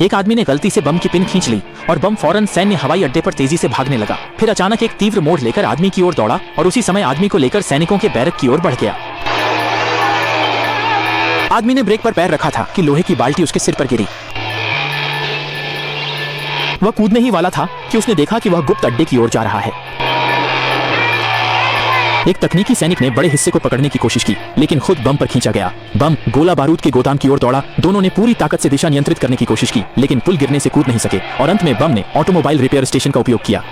एक आदमी ने गलती से बम की पिन खींच ली और बम फौरन सैन्य हवाई अड्डे पर तेजी से भागने लगा। फिर अचानक एक तीव्र मोड़ लेकर आदमी की ओर दौड़ा और उसी समय आदमी को लेकर सैनिकों के बैरक की ओर बढ़ गया। आदमी ने ब्रेक पर पैर रखा था कि लोहे की बाल्टी उसके सिर पर गिरी। वह कूदने ही वाला था कि उसने देखा कि वह गुप्त अड्डे की ओर जा रहा है। एक तकनीकी सैनिक ने बड़े हिस्से को पकड़ने की कोशिश की, लेकिन खुद बम पर खींचा गया। बम गोला बारूद के गोदाम की ओर दौड़ा। दोनों ने पूरी ताकत से दिशा नियंत्रित करने की कोशिश की, लेकिन पुल गिरने से कूद नहीं सके और अंत में बम ने ऑटोमोबाइल रिपेयर स्टेशन का उपयोग किया।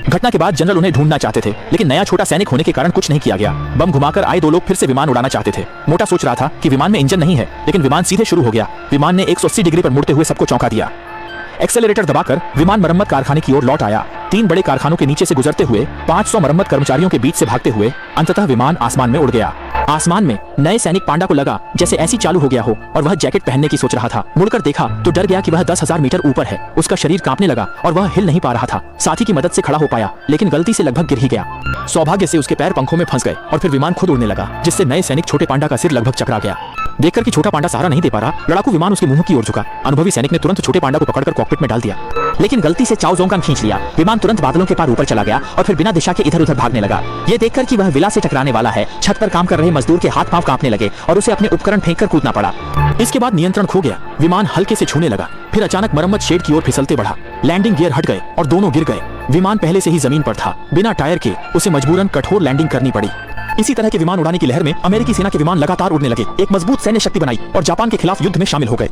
घटना के बाद जनरल उन्हें ढूंढना चाहते थे, लेकिन नया छोटा सैनिक होने के कारण कुछ नहीं किया गया। बम घुमाकर आए दो लोग फिर से विमान उड़ाना चाहते थे। मोटा सोच रहा था कि विमान में इंजन नहीं है, लेकिन विमान सीधे शुरू हो गया। विमान ने 180 डिग्री पर मुड़ते हुए सबको चौंका दिया। एक्सेलरेटर दबाकर विमान मरम्मत कारखाने की ओर लौट आया। 3 बड़े कारखानों के नीचे से गुजरते हुए 500 मरम्मत कर्मचारियों के बीच से भागते हुए अंततः विमान आसमान में उड़ गया। आसमान में नए सैनिक पांडा को लगा जैसे ऐसी चालू हो गया हो और वह जैकेट पहनने की सोच रहा था। मुड़कर देखा तो डर गया कि वह 10,000 मीटर ऊपर है। उसका शरीर कांपने लगा और वह हिल नहीं पा रहा था। साथी की मदद से खड़ा हो पाया, लेकिन गलती से लगभग गिर ही गया। सौभाग्य से उसके पैर पंखों में फंस गए और फिर विमान खुद उड़ने लगा, जिससे नए सैनिक छोटे पांडा का सिर लगभग चकरा गया। देखकर कि छोटा पांडा सहारा नहीं दे पा रहा, लड़ाकू विमान उसके मुंह की ओर झुका। अनुभवी सैनिक ने तुरंत छोटे पांडा को पकड़कर कॉकपिट में डाल दिया, लेकिन गलती से चाओ जोंग खींच लिया। विमान तुरंत बादलों के पार ऊपर चला गया और फिर बिना दिशा के इधर उधर भागने लगा। ये देखकर कि वह विला से टकराने वाला है, छत पर काम कर रहे मजदूर के हाथ पांव कांपने लगे और उसे अपने उपकरण फेंककर कूदना पड़ा। इसके बाद नियंत्रण खो गया। विमान हल्के से छूने लगा, फिर अचानक मरम्मत शेड की ओर फिसलते बढ़ा। लैंडिंग गियर हट गए और दोनों गिर गए। विमान पहले से ही जमीन पर था। बिना टायर के उसे मजबूरन कठोर लैंडिंग करनी पड़ी। इसी तरह के विमान उड़ाने की लहर में अमेरिकी सेना के विमान लगातार उड़ने लगे, एक मजबूत सैन्य शक्ति बनाई और जापान के खिलाफ युद्ध में शामिल हो गए।